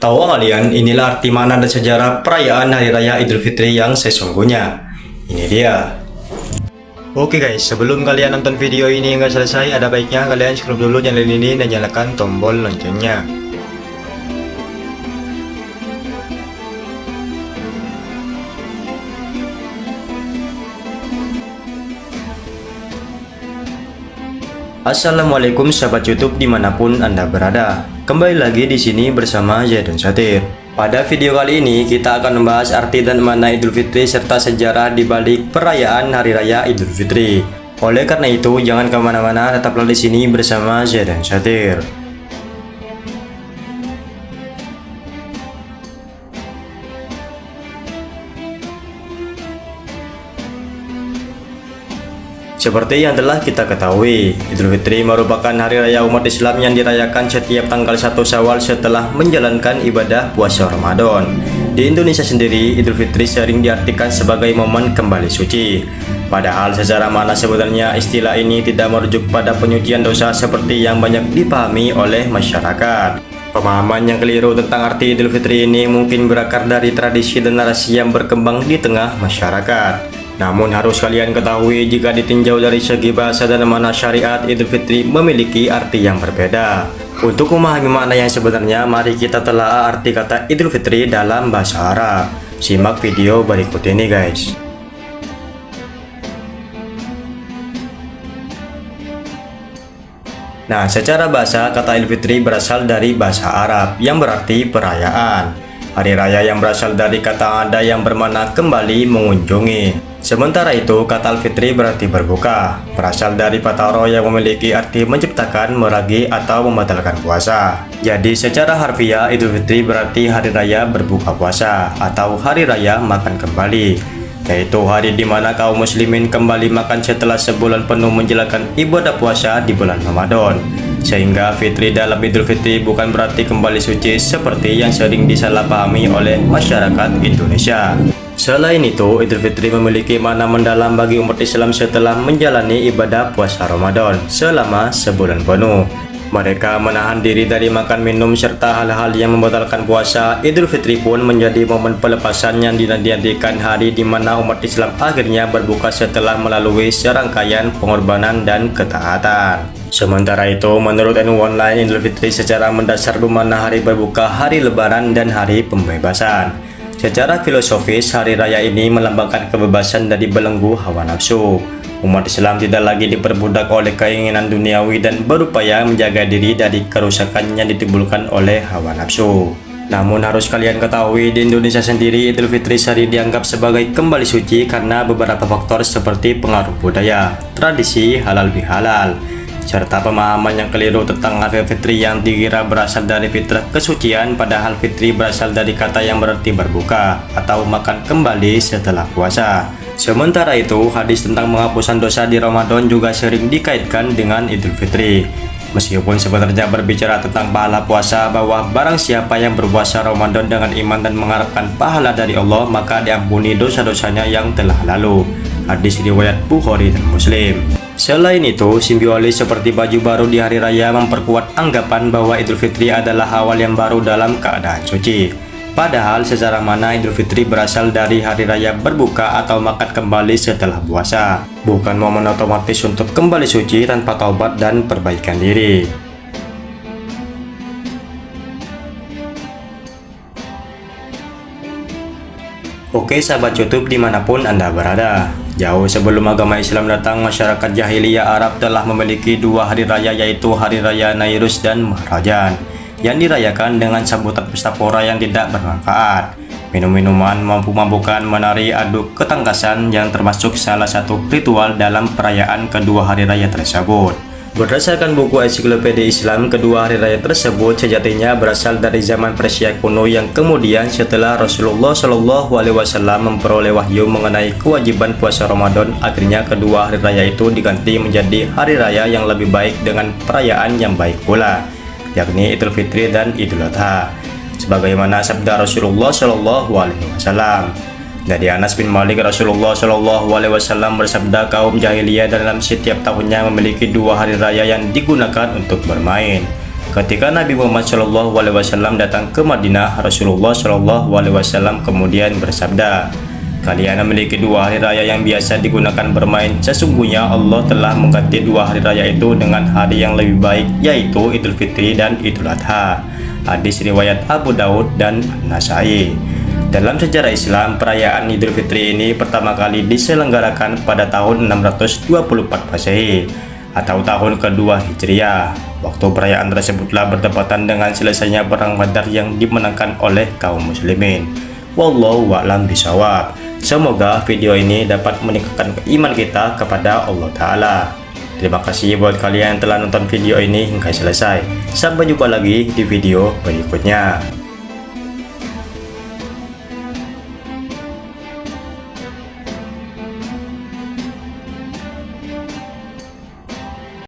Tahu kalian, inilah arti makna dan sejarah perayaan Hari Raya Idul Fitri yang sesungguhnya. Ini dia. Oke guys, sebelum kalian nonton video ini hingga selesai, ada baiknya kalian subscribe dulu channel ini dan nyalakan tombol loncengnya. Assalamualaikum sahabat YouTube dimanapun Anda berada. Kembali lagi di sini bersama Zaidun Satir. Pada video kali ini kita akan membahas arti dan makna Idul Fitri serta sejarah di balik perayaan Hari Raya Idul Fitri. Oleh karena itu jangan kemana-mana, tetaplah di sini bersama Zaidun Satir. Seperti yang telah kita ketahui, Idul Fitri merupakan hari raya umat Islam yang dirayakan setiap tanggal 1 Syawal setelah menjalankan ibadah puasa Ramadan. Di Indonesia sendiri, Idul Fitri sering diartikan sebagai momen kembali suci. Padahal secara makna sebenarnya istilah ini tidak merujuk pada penyucian dosa seperti yang banyak dipahami oleh masyarakat. Pemahaman yang keliru tentang arti Idul Fitri ini mungkin berakar dari tradisi dan narasi yang berkembang di tengah masyarakat. Namun harus kalian ketahui, jika ditinjau dari segi bahasa dan makna syariat, Idul Fitri memiliki arti yang berbeda. Untuk memahami makna yang sebenarnya, mari kita telah arti kata Idul Fitri dalam bahasa Arab. Simak video berikut ini guys. Nah, secara bahasa, kata Idul Fitri berasal dari bahasa Arab yang berarti perayaan. Hari raya yang berasal dari kata ada yang bermakna kembali mengunjungi. Sementara itu, kata Al-Fitri berarti berbuka, berasal dari fataro yang memiliki arti menciptakan, meragi, atau membatalkan puasa. Jadi secara harfiah, Idul Fitri berarti hari raya berbuka puasa atau hari raya makan kembali, yaitu hari di mana kaum muslimin kembali makan setelah sebulan penuh menjalankan ibadah puasa di bulan Ramadan. Sehingga fitri dalam Idul Fitri bukan berarti kembali suci seperti yang sering disalahpahami oleh masyarakat Indonesia. Selain itu, Idul Fitri memiliki makna mendalam bagi umat Islam setelah menjalani ibadah puasa Ramadan selama sebulan penuh. Mereka menahan diri dari makan minum serta hal-hal yang membatalkan puasa. Idul Fitri pun menjadi momen pelepasan yang dinantikan, hari di mana umat Islam akhirnya berbuka setelah melalui serangkaian pengorbanan dan ketaatan. Sementara itu, menurut NU Online, Idul Fitri secara mendasar bermakna hari berbuka, hari lebaran, dan hari pembebasan. Secara filosofis, hari raya ini melambangkan kebebasan dari belenggu hawa nafsu. Umat Islam tidak lagi diperbudak oleh keinginan duniawi dan berupaya menjaga diri dari kerusakan yang ditimbulkan oleh hawa nafsu. Namun harus kalian ketahui, di Indonesia sendiri Idul Fitri sering dianggap sebagai kembali suci karena beberapa faktor seperti pengaruh budaya, tradisi, halal bihalal, serta pemahaman yang keliru tentang Idul Fitri yang dikira berasal dari fitrah kesucian, padahal fitri berasal dari kata yang berarti berbuka atau makan kembali setelah puasa. Sementara itu, hadis tentang penghapusan dosa di Ramadan juga sering dikaitkan dengan Idul Fitri. Meskipun sebenarnya berbicara tentang pahala puasa, bahwa barang siapa yang berpuasa Ramadan dengan iman dan mengharapkan pahala dari Allah, maka diampuni dosa-dosanya yang telah lalu. Hadis riwayat Bukhari dan Muslim. Selain itu, simbiolis seperti baju baru di hari raya memperkuat anggapan bahwa Idul Fitri adalah awal yang baru dalam keadaan suci. Padahal secara makna Idul Fitri berasal dari hari raya berbuka atau makan kembali setelah puasa, bukan momen otomatis untuk kembali suci tanpa taubat dan perbaikan diri. Oke sahabat YouTube dimanapun Anda berada, jauh sebelum agama Islam datang, masyarakat jahiliyah Arab telah memiliki dua hari raya, yaitu Hari Raya Nairus dan Mahrajan, yang dirayakan dengan sambutan pesta pora yang tidak bermanfaat, minum-minuman, mabuk-mabukan, menari, adu ketangkasan, yang termasuk salah satu ritual dalam perayaan kedua hari raya tersebut. Berdasarkan buku Ensiklopedia Islam, kedua hari raya tersebut sejatinya berasal dari zaman Persia kuno yang kemudian setelah Rasulullah Shallallahu Alaihi Wasallam memperoleh wahyu mengenai kewajiban puasa Ramadan, akhirnya kedua hari raya itu diganti menjadi hari raya yang lebih baik dengan perayaan yang baik pula, yakni Idul Fitri dan Idul Adha. Sebagaimana sabda Rasulullah Shallallahu Alaihi Wasallam. Dari Anas bin Malik, Rasulullah Shallallahu Alaihi Wasallam bersabda, kaum jahiliyah dalam setiap tahunnya memiliki dua hari raya yang digunakan untuk bermain. Ketika Nabi Muhammad SAW datang ke Madinah, Rasulullah SAW kemudian bersabda, "Kalian memiliki 2 hari raya yang biasa digunakan bermain. Sesungguhnya Allah telah mengganti 2 hari raya itu dengan hari yang lebih baik, yaitu Idul Fitri dan Idul Adha." Hadis riwayat Abu Daud dan Nasai. Dalam sejarah Islam, perayaan Idul Fitri ini pertama kali diselenggarakan pada tahun 624 Masehi atau tahun kedua Hijriah. Waktu perayaan tersebutlah bertepatan dengan selesainya perang Badar yang dimenangkan oleh kaum muslimin. Wallahu a'lam bishawab. Semoga video ini dapat meningkatkan iman kita kepada Allah Ta'ala. Terima kasih buat kalian yang telah nonton video ini hingga selesai. Sampai jumpa lagi di video berikutnya.